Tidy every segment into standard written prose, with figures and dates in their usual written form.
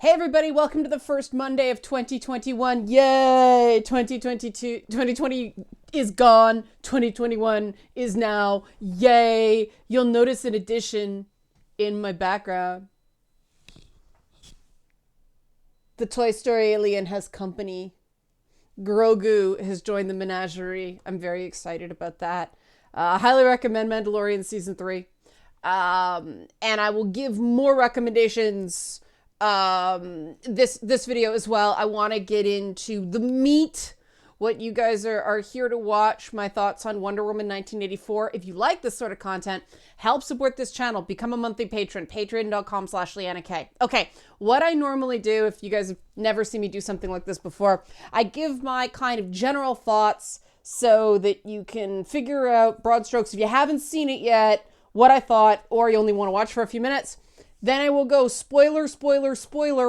Hey everybody, welcome to the first Monday of 2021. Yay! 2020 is gone. 2021 is now. Yay! You'll notice an addition in my background. The Toy Story alien has company. Grogu has joined the menagerie. I'm very excited about that. Highly recommend Mandalorian Season 3. And I will give more recommendations this video as well. I want to get into the meat, what you guys are here to watch, my thoughts on Wonder Woman 1984. If you like this sort of content, help support this channel. Become a monthly patron, patreon.com/LeannaK. Okay, what I normally do, if you guys have never seen me do something like this before, I give my kind of general thoughts so that you can figure out broad strokes if you haven't seen it yet, what I thought, or you only want to watch for a few minutes. Then I will go spoiler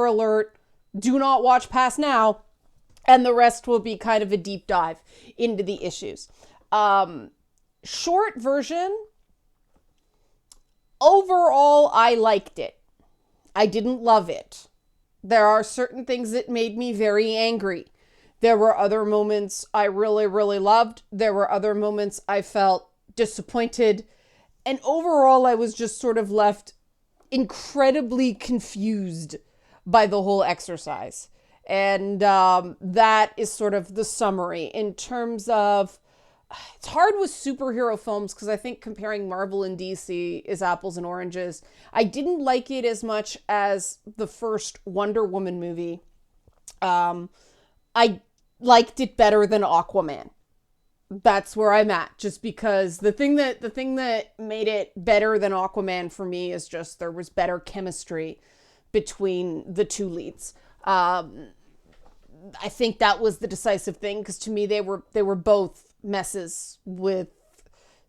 alert. Do not watch past now. And the rest will be kind of a deep dive into the issues. Short version. Overall, I liked it. I didn't love it. There are certain things that made me very angry. There were other moments I really loved. There were other moments I felt disappointed. And overall, I was just sort of left incredibly confused by the whole exercise. And that is sort of the summary. In terms of, it's hard with superhero films because I think comparing Marvel and DC is apples and oranges. I didn't like it as much as the first Wonder Woman movie. I liked it better than Aquaman. That's where I'm at, just because the thing that made it better than Aquaman for me is just there was better chemistry between the two leads. I think that was the decisive thing, because to me they were both messes with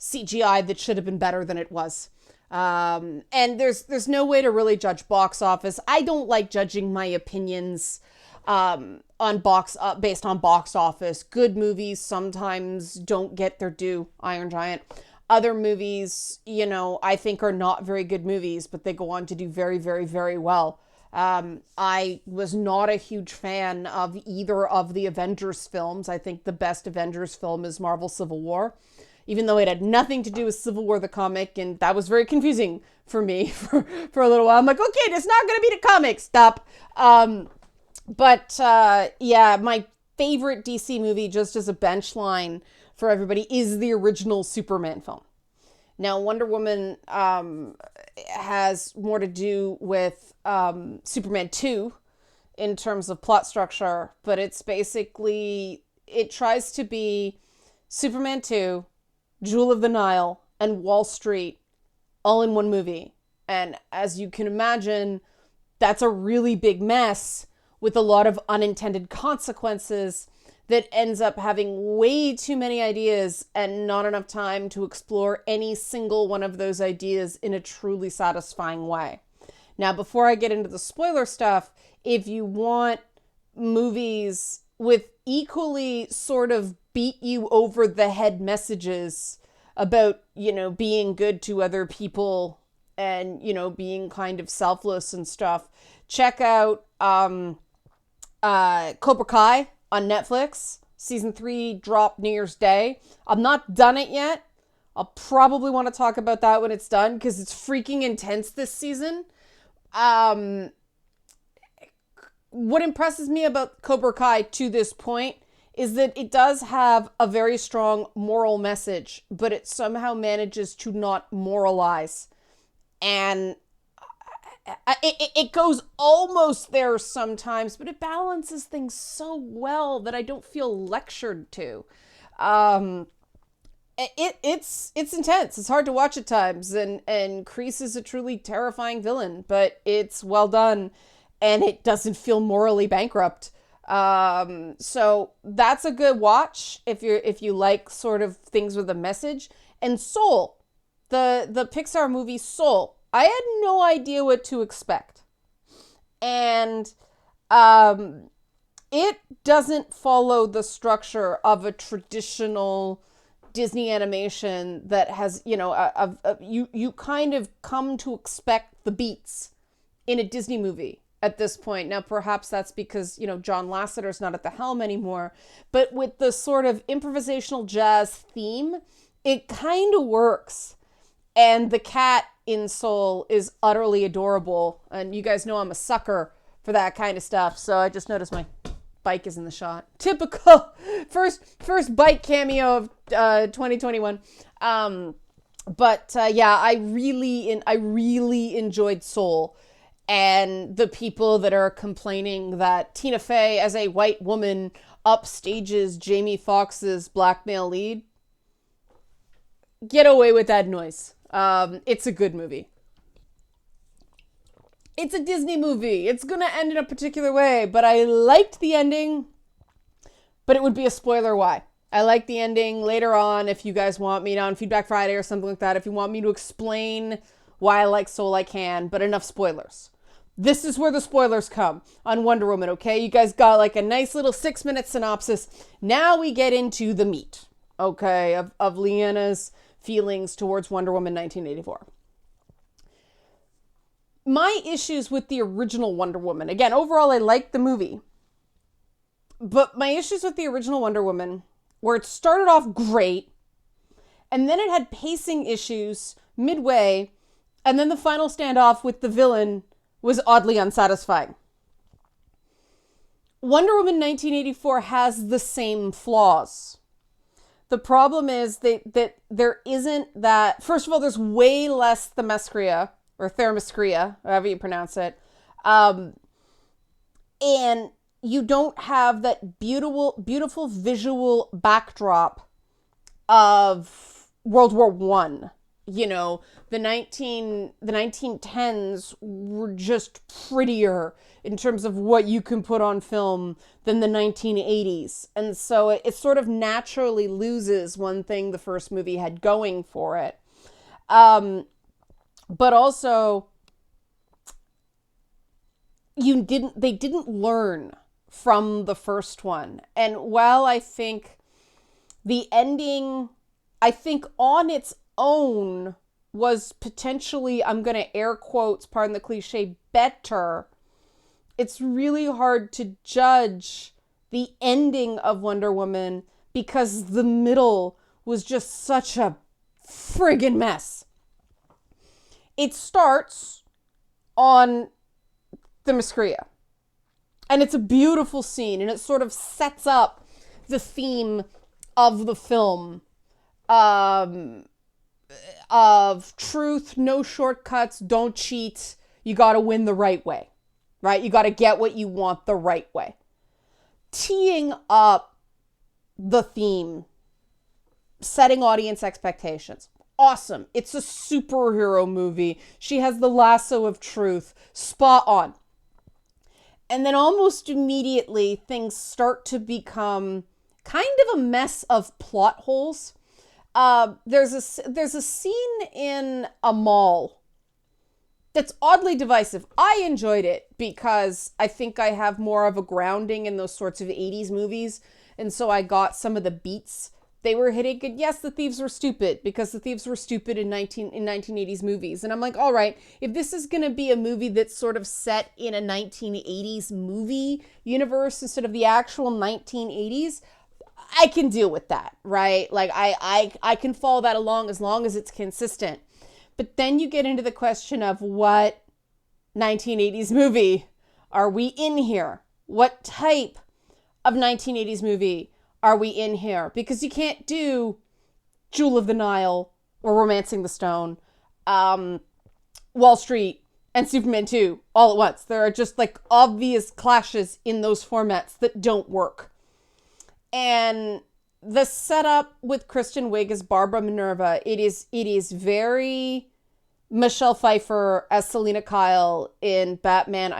CGI that should have been better than it was. And there's no way to really judge box office. I don't like judging my opinions based on box office. Good movies sometimes don't get their due. Iron Giant. Other movies, I think are not very good movies, but they go on to do very well. I was not a huge fan of either of the Avengers films. I think the best Avengers film is Marvel Civil War, even though it had nothing to do with Civil War the comic, and that was very confusing for me for a little while. I'm like, okay, it's not going to be the comic. Stop. But my favorite DC movie, just as a bench line for everybody, is the original Superman film. Now, Wonder Woman has more to do with Superman 2 in terms of plot structure, but it's basically, it tries to be Superman 2, Jewel of the Nile, and Wall Street all in one movie. And as you can imagine, that's a really big mess with a lot of unintended consequences that ends up having way too many ideas and not enough time to explore any single one of those ideas in a truly satisfying way. Now, before I get into the spoiler stuff, if you want movies with equally sort of beat you over the head messages about, being good to other people and, being kind of selfless and stuff, check out Cobra Kai on Netflix. Season 3 dropped New Year's Day. I'm not done it yet. I'll probably want to talk about that when it's done, because it's freaking intense this season. What impresses me about Cobra Kai to this point is that it does have a very strong moral message, but it somehow manages to not moralize. And it goes almost there sometimes, but it balances things so well that I don't feel lectured to. It's intense. It's hard to watch at times, and Kreese is a truly terrifying villain, but it's well done, and it doesn't feel morally bankrupt. So that's a good watch if you like sort of things with a message. And Soul, the Pixar movie Soul, I had no idea what to expect. And it doesn't follow the structure of a traditional Disney animation that has, you kind of come to expect the beats in a Disney movie. at this point. Now, perhaps that's because, John Lasseter's not at the helm anymore. But with the sort of improvisational jazz theme, it kind of works. And the cat in Soul is utterly adorable. And you guys know I'm a sucker for that kind of stuff. So I just noticed my bike is in the shot. Typical first bike cameo of 2021. Yeah, I really enjoyed Soul. And the people that are complaining that Tina Fey as a white woman upstages Jamie Foxx's black male lead, get away with that noise. It's a good movie. It's a Disney movie. It's gonna end in a particular way, but I liked the ending, but it would be a spoiler why. I like the ending. Later on, if you guys want me on Feedback Friday or something like that, if you want me to explain why I like Soul, I can, but enough spoilers. This is where the spoilers come on Wonder Woman, okay? You guys got like a nice little 6-minute synopsis. Now we get into the meat, okay, of Leanna's feelings towards Wonder Woman 1984. My issues with the original Wonder Woman, again, overall I liked the movie, but my issues with the original Wonder Woman where it started off great, and then it had pacing issues midway, and then the final standoff with the villain was oddly unsatisfying. Wonder Woman 1984 has the same flaws. The problem is that there isn't that... First of all, there's way less themyscira, or thermoscria, however you pronounce it. And you don't have that beautiful visual backdrop of World War One. The 1910s were just prettier in terms of what you can put on film than the 1980s. And so it sort of naturally loses one thing the first movie had going for it. But also, they didn't learn from the first one. And while I think the ending, on its own was potentially, I'm going to air quotes, pardon the cliche, better, it's really hard to judge the ending of Wonder Woman because the middle was just such a friggin' mess. It starts on Themyscira. And it's a beautiful scene, and it sort of sets up the theme of the film of truth, no shortcuts, don't cheat. You got to win the right way, right? You got to get what you want the right way. Teeing up the theme, setting audience expectations. Awesome. It's a superhero movie. She has the lasso of truth. Spot on. And then almost immediately things start to become kind of a mess of plot holes. There's a scene in a mall that's oddly divisive. I enjoyed it because I think I have more of a grounding in those sorts of 80s movies. And so I got some of the beats they were hitting. And yes, the thieves were stupid because the thieves were stupid in 1980s movies. And I'm like, all right, if this is going to be a movie that's sort of set in a 1980s movie universe instead of the actual 1980s, I can deal with that, right? Like I can follow that along as long as it's consistent. But then you get into the question of what 1980s movie are we in here? What type of 1980s movie are we in here? Because you can't do Jewel of the Nile or Romancing the Stone, Wall Street, and Superman 2 all at once. There are just like obvious clashes in those formats that don't work. And the setup with Kristen Wiig as Barbara Minerva, it is very Michelle Pfeiffer as Selena Kyle in Batman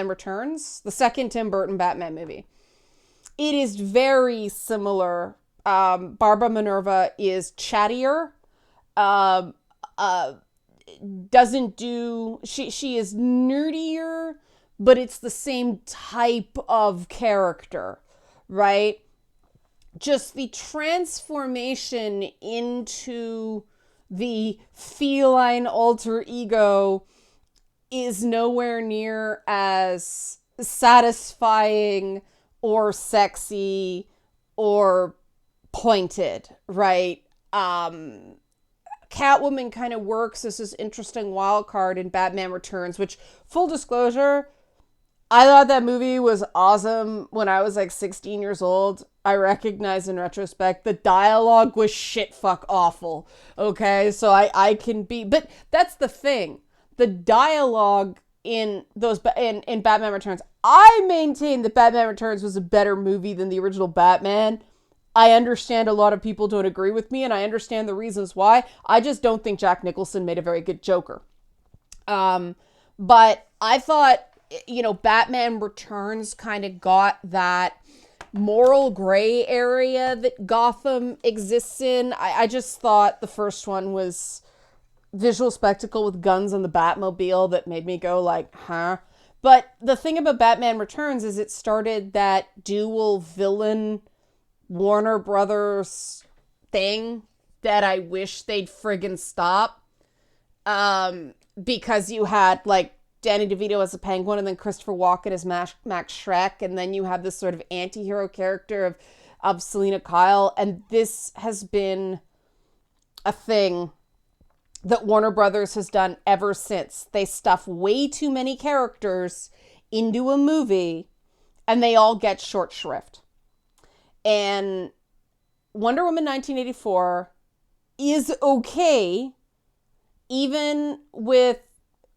Returns, the second Tim Burton Batman movie. It is very similar. Barbara Minerva is chattier. She is nerdier, but it's the same type of character, right? Just the transformation into the feline alter ego is nowhere near as satisfying or sexy or pointed, right? Catwoman kind of works as this interesting wild card in Batman Returns, which, full disclosure, I thought that movie was awesome when I was like 16 years old. I recognize in retrospect the dialogue was shit fuck awful. Okay, so I can be, but that's the thing. The dialogue in those in Batman Returns, I maintain that Batman Returns was a better movie than the original Batman. I understand a lot of people don't agree with me, and I understand the reasons why. I just don't think Jack Nicholson made a very good Joker. But I thought, Batman Returns kind of got that moral gray area that Gotham exists in. I just thought the first one was visual spectacle with guns on the Batmobile that made me go like, huh? But the thing about Batman Returns is it started that dual villain Warner Brothers thing that I wish they'd friggin' stop. Because you had like Danny DeVito as a Penguin and then Christopher Walken as Max Schreck, and then you have this sort of anti-hero character of Selena Kyle, and this has been a thing that Warner Brothers has done ever since. They stuff way too many characters into a movie and they all get short shrift. And Wonder Woman 1984 is okay, even with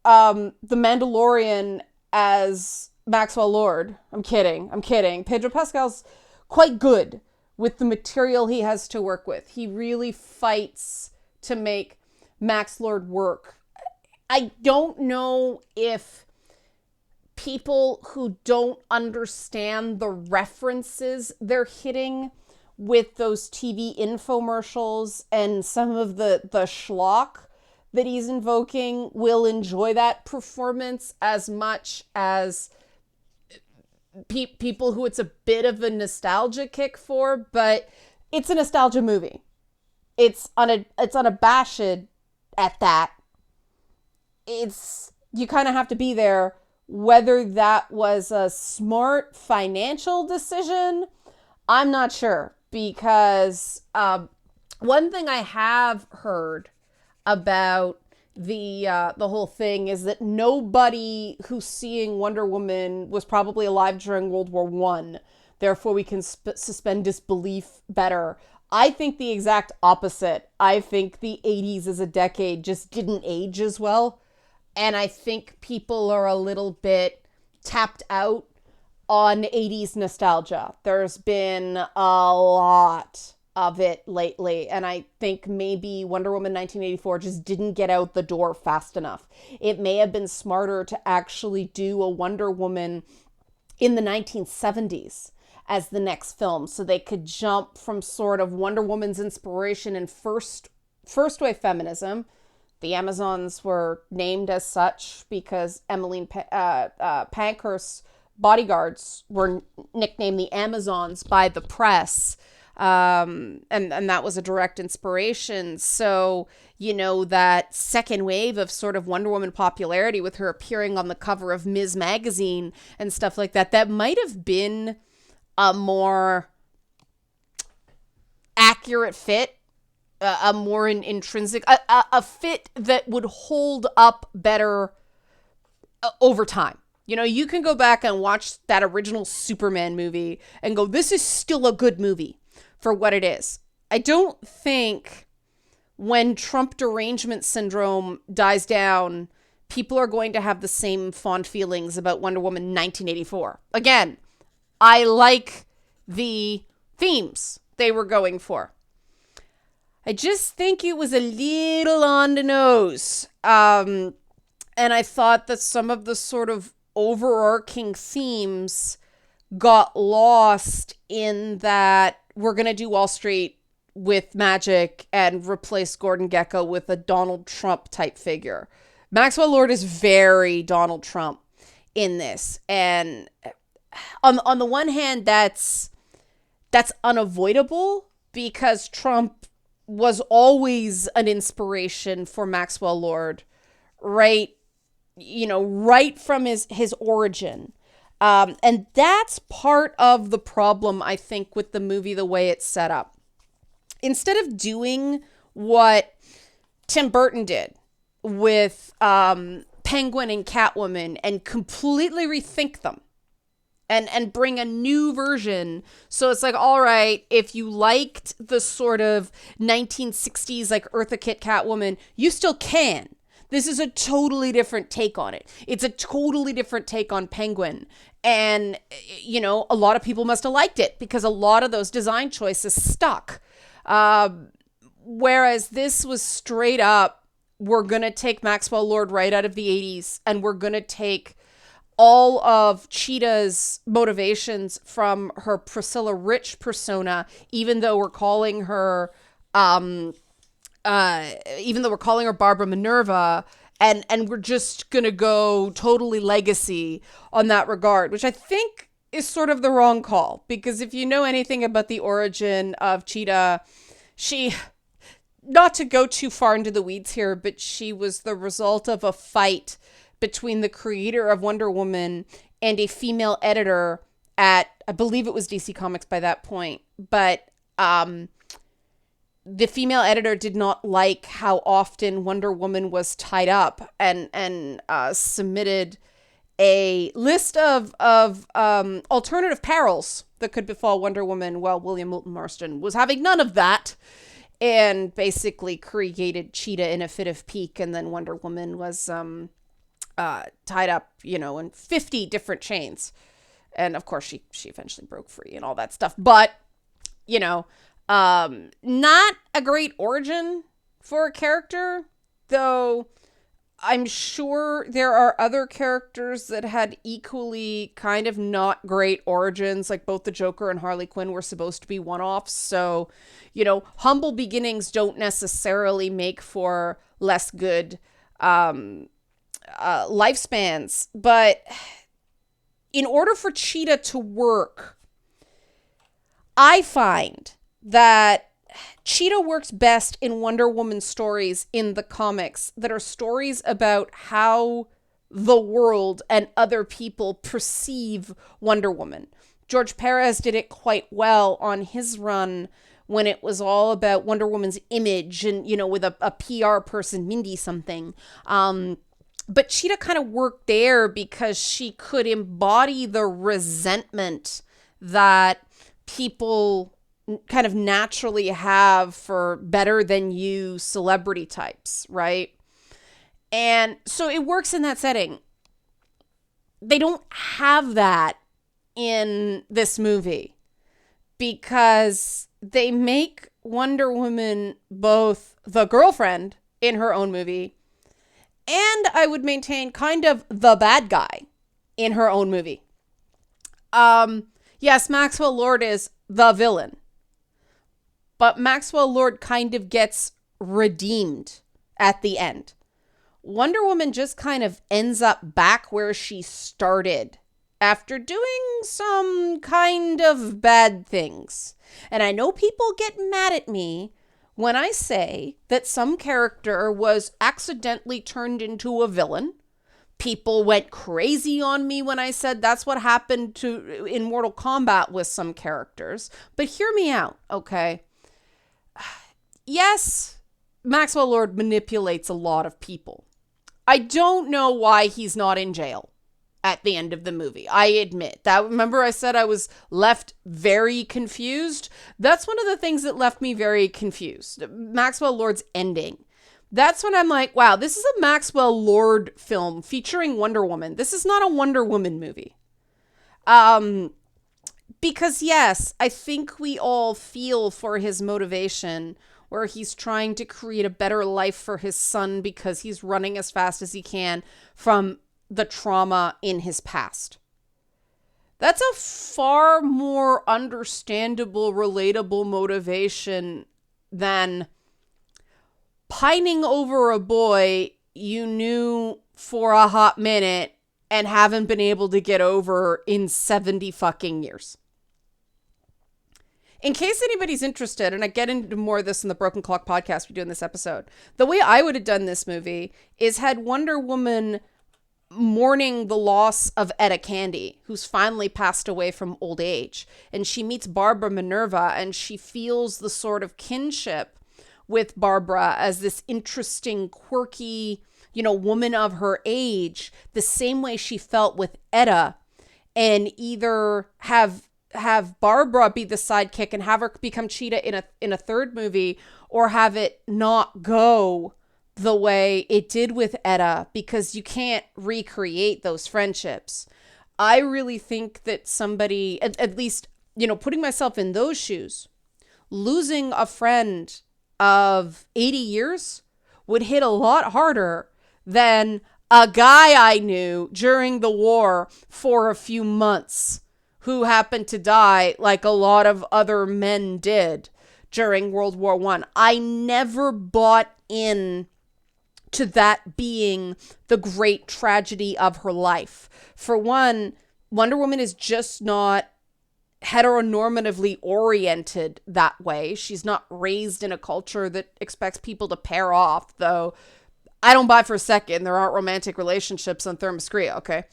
The Mandalorian as Maxwell Lord. I'm kidding. Pedro Pascal's quite good with the material he has to work with. He really fights to make Max Lord work. I don't know if people who don't understand the references they're hitting with those TV infomercials and some of the schlock that he's invoking will enjoy that performance as much as people who it's a bit of a nostalgia kick for, but it's a nostalgia movie. It's unabashed at that. You kind of have to be there. Whether that was a smart financial decision, I'm not sure, because one thing I have heard about the whole thing is that nobody who's seeing Wonder Woman was probably alive during World War I. Therefore, we can suspend disbelief better. I think the exact opposite. I think the 80s as a decade just didn't age as well. And I think people are a little bit tapped out on 80s nostalgia. There's been a lot of it lately. And I think maybe Wonder Woman 1984 just didn't get out the door fast enough. It may have been smarter to actually do a Wonder Woman in the 1970s as the next film, so they could jump from sort of Wonder Woman's inspiration in first wave feminism. The Amazons were named as such because Emmeline Pankhurst's bodyguards were nicknamed the Amazons by the press. And that was a direct inspiration. So, that second wave of sort of Wonder Woman popularity with her appearing on the cover of Ms. Magazine and stuff like that, that might have been a more accurate fit, a more intrinsic, a fit that would hold up better over time. You can go back and watch that original Superman movie and go, this is still a good movie for what it is. I don't think when Trump derangement syndrome dies down, people are going to have the same fond feelings about Wonder Woman 1984. Again, I like the themes they were going for. I just think it was a little on the nose. And I thought that some of the sort of overarching themes got lost in that we're going to do Wall Street with magic and replace Gordon Gekko with a Donald Trump type figure. Maxwell Lord is very Donald Trump in this. And on the one hand, that's unavoidable because Trump was always an inspiration for Maxwell Lord right right from his origin. And that's part of the problem, I think, with the movie, the way it's set up. Instead of doing what Tim Burton did with Penguin and Catwoman and completely rethink them and bring a new version. So it's like, all right, if you liked the sort of 1960s, like Eartha Kitt Catwoman, you still can. This is a totally different take on it. It's a totally different take on Penguin. And, a lot of people must have liked it because a lot of those design choices stuck. Whereas this was straight up, we're going to take Maxwell Lord right out of the 80s and we're going to take all of Cheetah's motivations from her Priscilla Rich persona, even though we're calling her Barbara Minerva, and we're just gonna go totally legacy on that regard, which I think is sort of the wrong call, because if you know anything about the origin of Cheetah, she, not to go too far into the weeds here, but she was the result of a fight between the creator of Wonder Woman and a female editor at, I believe it was DC Comics by that point, but the female editor did not like how often Wonder Woman was tied up and submitted a list of alternative perils that could befall Wonder Woman while William Moulton Marston was having none of that, and basically created Cheetah in a fit of pique, and then Wonder Woman was tied up, in 50 different chains. And of course she eventually broke free and all that stuff. But, not a great origin for a character, though I'm sure there are other characters that had equally kind of not great origins, like both the Joker and Harley Quinn were supposed to be one-offs. So, humble beginnings don't necessarily make for less good lifespans. But in order for Cheetah to work, I find that Cheetah works best in Wonder Woman stories in the comics that are stories about how the world and other people perceive Wonder Woman. George Perez did it quite well on his run when it was all about Wonder Woman's image and, with a PR person, Mindy something. But Cheetah kind of worked there because she could embody the resentment that people kind of naturally have for better than you celebrity types, right? And so it works in that setting. They don't have that in this movie because they make Wonder Woman both the girlfriend in her own movie and, I would maintain, kind of the bad guy in her own movie. Yes, Maxwell Lord is the villain, but Maxwell Lord kind of gets redeemed at the end. Wonder Woman just kind of ends up back where she started after doing some kind of bad things. And I know people get mad at me when I say that some character was accidentally turned into a villain. People went crazy on me when I said that's what happened in Mortal Kombat with some characters. But hear me out, okay? Yes, Maxwell Lord manipulates a lot of people. I don't know why he's not in jail at the end of the movie. I admit that. Remember I said I was left very confused? That's one of the things that left me very confused. Maxwell Lord's ending. That's when I'm like, wow, this is a Maxwell Lord film featuring Wonder Woman. This is not a Wonder Woman movie. Because yes, I think we all feel for his motivation where he's trying to create a better life for his son because he's running as fast as he can from the trauma in his past. That's a far more understandable, relatable motivation than pining over a boy you knew for a hot minute and haven't been able to get over in 70 fucking years. In case anybody's interested, and I get into more of this in the Broken Clock podcast we do in this episode, the way I would have done this movie is had Wonder Woman mourning the loss of Etta Candy, who's finally passed away from old age. And she meets Barbara Minerva, and she feels the sort of kinship with Barbara as this interesting, quirky, woman of her age, the same way she felt with Etta, and either have Barbara be the sidekick and have her become Cheetah in a third movie, or have it not go the way it did with Etta, because you can't recreate those friendships. I really think that somebody, at least, putting myself in those shoes, losing a friend of 80 years would hit a lot harder than a guy I knew during the war for a few months who happened to die like a lot of other men did during World War I. I never bought in to that being the great tragedy of her life. For one, Wonder Woman is just not heteronormatively oriented that way. She's not raised in a culture that expects people to pair off, though I don't buy for a second there aren't romantic relationships on Thermoscrea, okay?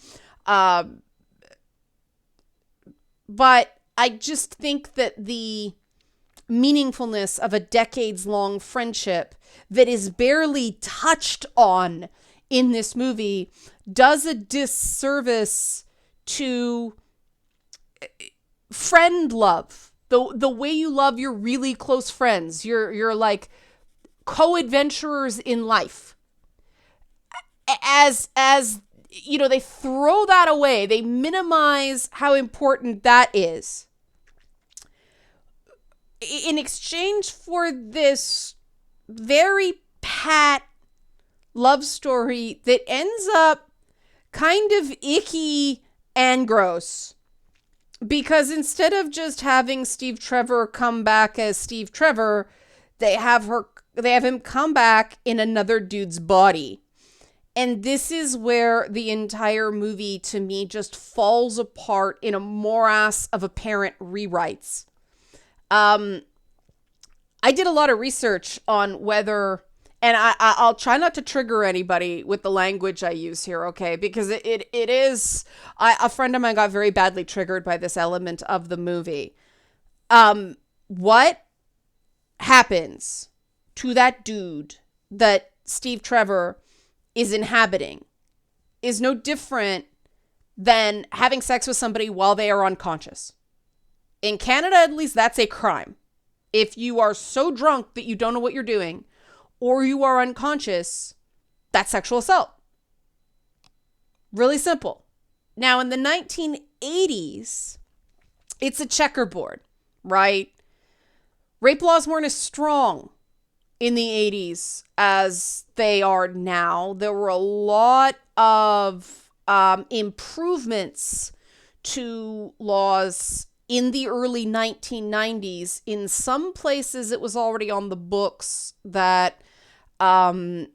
But I just think that the meaningfulness of a decades-long friendship that is barely touched on in this movie does a disservice to friend love. The way you love your really close friends, your like co-adventurers in life. As they throw that away. They minimize how important that is in exchange for this very pat love story that ends up kind of icky and gross. Because instead of just having Steve Trevor come back as Steve Trevor, they have him come back in another dude's body. And this is where the entire movie, to me, just falls apart in a morass of apparent rewrites. I did a lot of research on whether, and I'll try not to trigger anybody with the language I use here, okay? Because it is, a friend of mine got very badly triggered by this element of the movie. What happens to that dude that Steve Trevor is inhabiting is no different than having sex with somebody while they are unconscious. In Canada, at least, that's a crime. If you are so drunk that you don't know what you're doing, or you are unconscious, that's sexual assault. Really simple. Now, in the 1980s, it's a checkerboard, right? Rape laws weren't as strong in the 80s as they are now. There were a lot of improvements to laws in the early 1990s. In some places, it was already on the books that the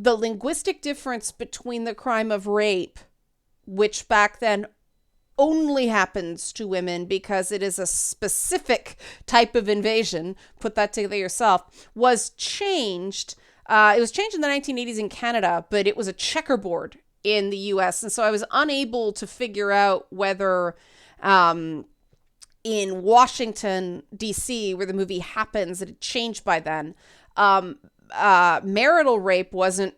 linguistic difference between the crime of rape, which back then only happens to women because it is a specific type of invasion, put that together yourself, was changed. It was changed in the 1980s in Canada, but it was a checkerboard in the US. And so I was unable to figure out whether in Washington, D.C., where the movie happens, it had changed by then. Marital rape wasn't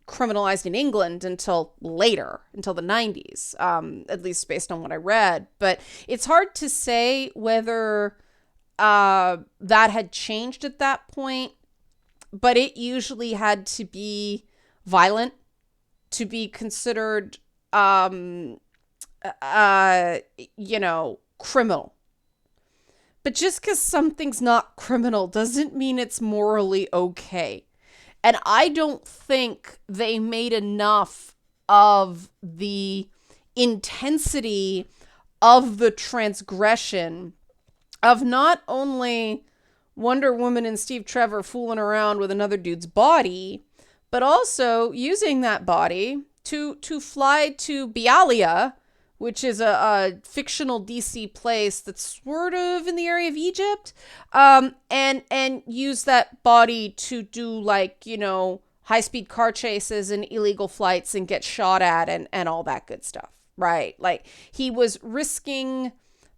criminalized in England until later, until the 90s, at least based on what I read. But it's hard to say whether that had changed at that point, but it usually had to be violent to be considered, criminal. But just because something's not criminal doesn't mean it's morally okay. And I don't think they made enough of the intensity of the transgression of not only Wonder Woman and Steve Trevor fooling around with another dude's body, but also using that body to fly to Bialya, which is a fictional DC place that's sort of in the area of Egypt, and use that body to do high-speed car chases and illegal flights and get shot at and all that good stuff, right? Like, he was risking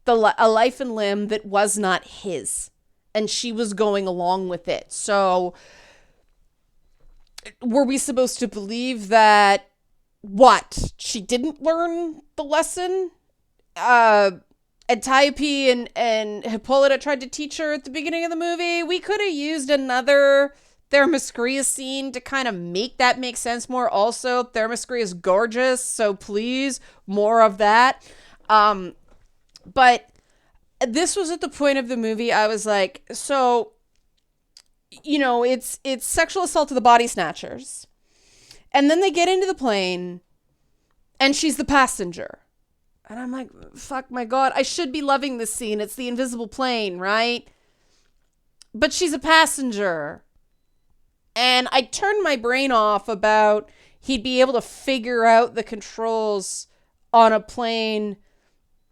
a life and limb that was not his, and she was going along with it. So were we supposed to believe that, what, she didn't learn the lesson? Antiope and Hippolyta tried to teach her at the beginning of the movie. We could have used another Thermoscria scene to kind of make that make sense more. Also, Thermoscria is gorgeous, so please, more of that. But this was at the point of the movie I was like, so, you know, it's sexual assault of the body snatchers. And then they get into the plane, and she's the passenger. And I'm like, fuck my God, I should be loving this scene. It's the invisible plane, right? But she's a passenger. And I turned my brain off about he'd be able to figure out the controls on a plane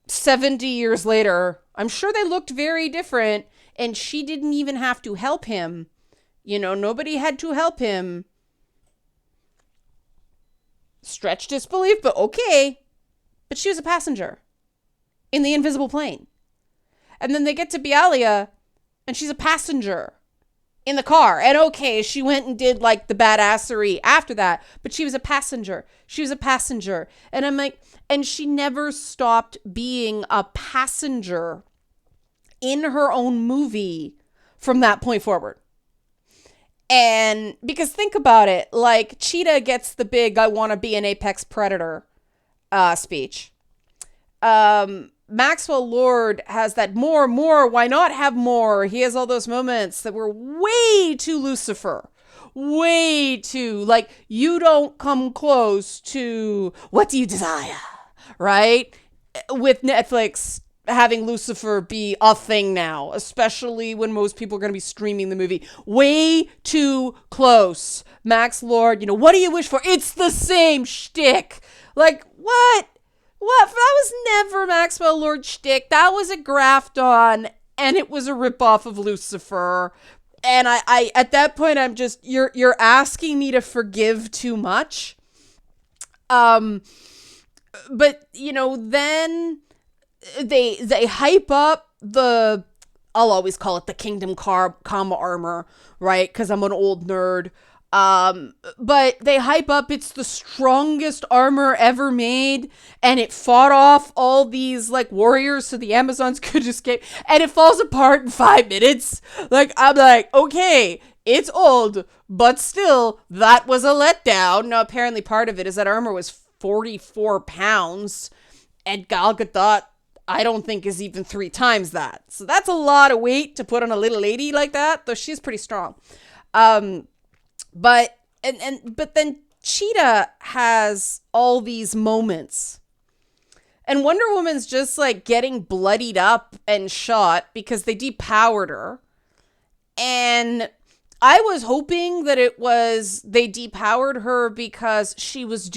70 years later. I'm sure they looked very different, and she didn't even have to help him. You know, nobody had to help him. Stretch disbelief, but okay. But she was a passenger in the invisible plane. And then they get to Bialya, and she's a passenger in the car. And okay, she went and did like the badassery after that, but she was a passenger. She was a passenger. And I'm like, and she never stopped being a passenger in her own movie from that point forward. And because think about it, like Cheetah gets the big, I want to be an apex predator speech. Maxwell Lord has that more, why not have more? He has all those moments that were way too Lucifer. Way too, like, you don't come close to what do you desire, right? With Netflix having Lucifer be a thing now, especially when most people are going to be streaming the movie. Way too close. Max Lord, you know, what do you wish for? It's the same shtick. Like, what? What? That was never Maxwell Lord shtick. That was a graft on, and it was a ripoff of Lucifer. And I at that point, I'm just, you're asking me to forgive too much. But, you know, then they hype up the, I'll always call it the Kingdom comma armor, right? Because I'm an old nerd. But they hype up it's the strongest armor ever made, and it fought off all these like warriors so the Amazons could escape, and it falls apart in 5 minutes. Like, I'm like, okay, it's old, but still, that was a letdown. Now, apparently part of it is that armor was 44 pounds, and Gal Gadot, I don't think, is even 3 times that. So that's a lot of weight to put on a little lady like that, though she's pretty strong. But then Cheetah has all these moments, and Wonder Woman's just like getting bloodied up and shot because they depowered her. And I was hoping that it was they depowered her because she was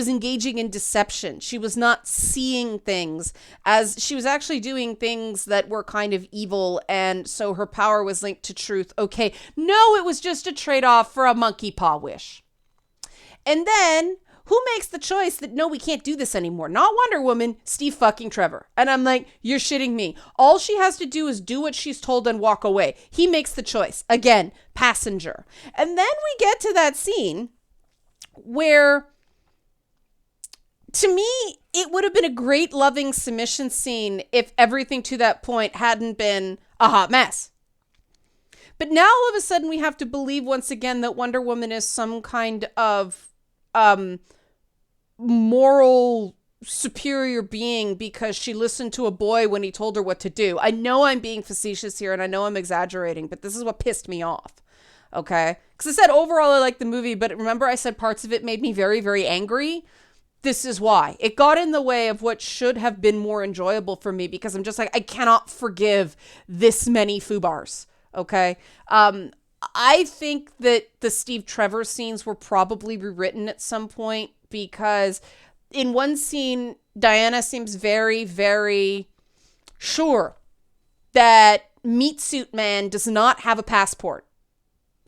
engaging in deception. She was not seeing things, as she was actually doing things that were kind of evil, and so her power was linked to truth. Okay, no, it was just a trade-off for a monkey paw wish. And then, who makes the choice that, no, we can't do this anymore? Not Wonder Woman, Steve fucking Trevor. And I'm like, you're shitting me. All she has to do is do what she's told and walk away. He makes the choice. Again, passenger. And then we get to that scene where, to me, it would have been a great loving submission scene if everything to that point hadn't been a hot mess. But now all of a sudden we have to believe once again that Wonder Woman is some kind of moral superior being because she listened to a boy when he told her what to do. I know I'm being facetious here and I know I'm exaggerating, but this is what pissed me off. Okay? Because I said overall I liked the movie, but remember I said parts of it made me very, very angry? This is why. It got in the way of what should have been more enjoyable for me, because I'm just like, I cannot forgive this many foobars. Okay? I think that the Steve Trevor scenes were probably rewritten at some point, because in one scene, Diana seems very, very sure that Meat Suit Man does not have a passport.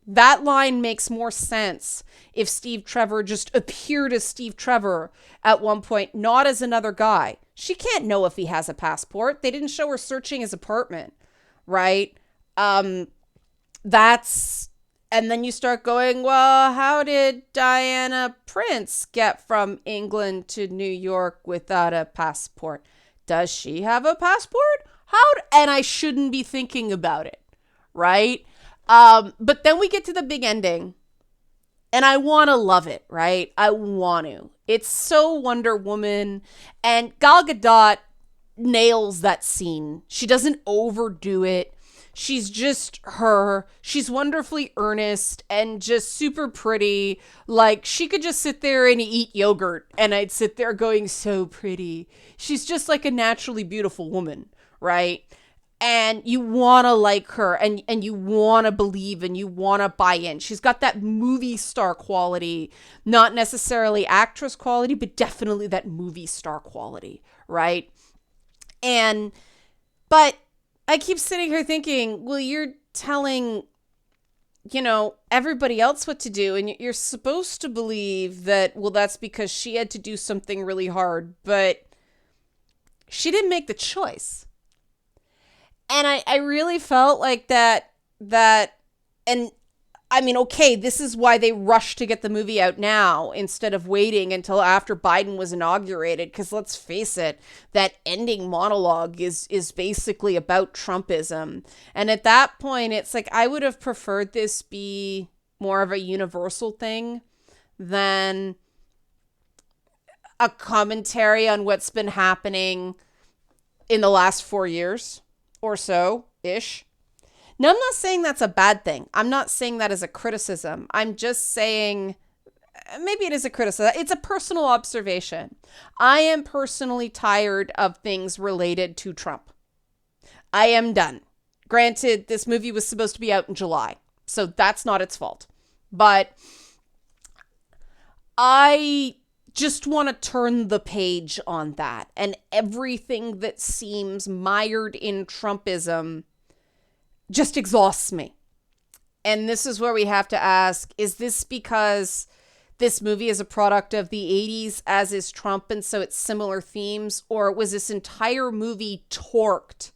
That line makes more sense if Steve Trevor just appeared as Steve Trevor at one point, not as another guy. She can't know if he has a passport. They didn't show her searching his apartment, right? That's, and then you start going, well, how did Diana Prince get from England to New York without a passport? Does she have a passport? And I shouldn't be thinking about it, right? But then we get to the big ending, and I want to love it, right? I want to. It's so Wonder Woman, and Gal Gadot nails that scene. She doesn't overdo it. She's just her. She's wonderfully earnest and just super pretty. Like, she could just sit there and eat yogurt, and I'd sit there going, so pretty. She's just like a naturally beautiful woman, right? And you want to like her, and you want to believe, and you want to buy in. She's got that movie star quality, not necessarily actress quality, but definitely that movie star quality, right? But I keep sitting here thinking, well, you're telling, everybody else what to do, and you're supposed to believe that, well, that's because she had to do something really hard, but she didn't make the choice. And I really felt like that, and I mean, okay, this is why they rushed to get the movie out now instead of waiting until after Biden was inaugurated. Because let's face it, that ending monologue is basically about Trumpism. And at that point, it's like, I would have preferred this be more of a universal thing than a commentary on what's been happening in the last 4 years. Or so-ish. Now, I'm not saying that's a bad thing. I'm not saying that as a criticism. I'm just saying, maybe it is a criticism. It's a personal observation. I am personally tired of things related to Trump. I am done. Granted, this movie was supposed to be out in July, so that's not its fault. But I just want to turn the page on that, and everything that seems mired in Trumpism just exhausts me. And this is where we have to ask, is this because this movie is a product of the 80s, as is Trump, and so it's similar themes, or was this entire movie torqued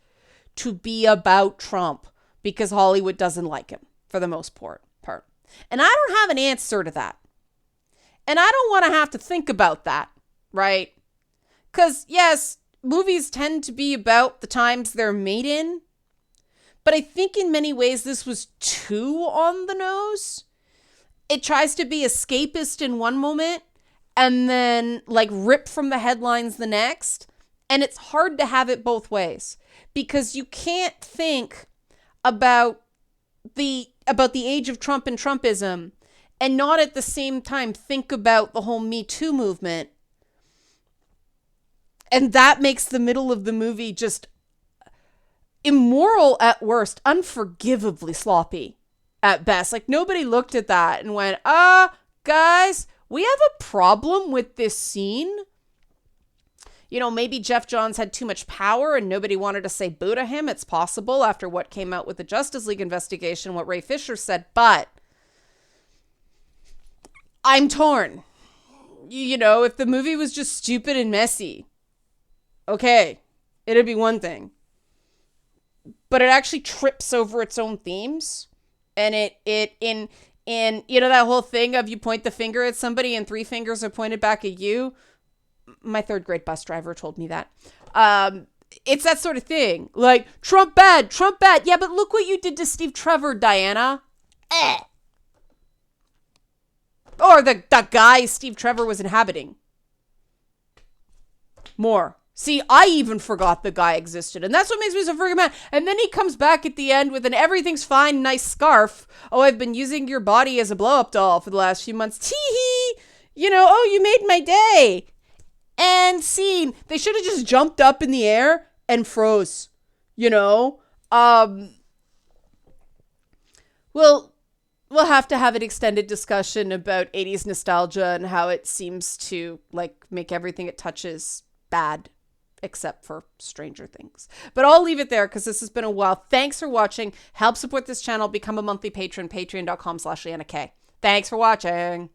to be about Trump because Hollywood doesn't like him for the most part? And I don't have an answer to that. And I don't want to have to think about that, right? Because, yes, movies tend to be about the times they're made in. But I think in many ways this was too on the nose. It tries to be escapist in one moment and then, like, rip from the headlines the next. And it's hard to have it both ways. Because you can't think about the age of Trump and Trumpism and not at the same time think about the whole Me Too movement. And that makes the middle of the movie just immoral at worst, unforgivably sloppy at best. Like, nobody looked at that and went, guys, we have a problem with this scene. Maybe Jeff Johns had too much power and nobody wanted to say boo to him. It's possible after what came out with the Justice League investigation, what Ray Fisher said, but I'm torn. If the movie was just stupid and messy, okay, it'd be one thing. But it actually trips over its own themes. And in that whole thing of you point the finger at somebody and 3 fingers are pointed back at you. My 3rd grade bus driver told me that. It's that sort of thing. Like, Trump bad. Yeah, but look what you did to Steve Trevor, Diana. Or the guy Steve Trevor was inhabiting. More. See, I even forgot the guy existed. And that's what makes me so freaking mad. And then he comes back at the end with an everything's fine, nice scarf. Oh, I've been using your body as a blow-up doll for the last few months. Tee-hee! You made my day. And scene. They should have just jumped up in the air and froze. We'll have to have an extended discussion about 80s nostalgia and how it seems to, like, make everything it touches bad. except for Stranger Things. But I'll leave it there because this has been a while. Thanks for watching. Help support this channel. Become a monthly patron, patreon.com/LeannaK. Thanks for watching.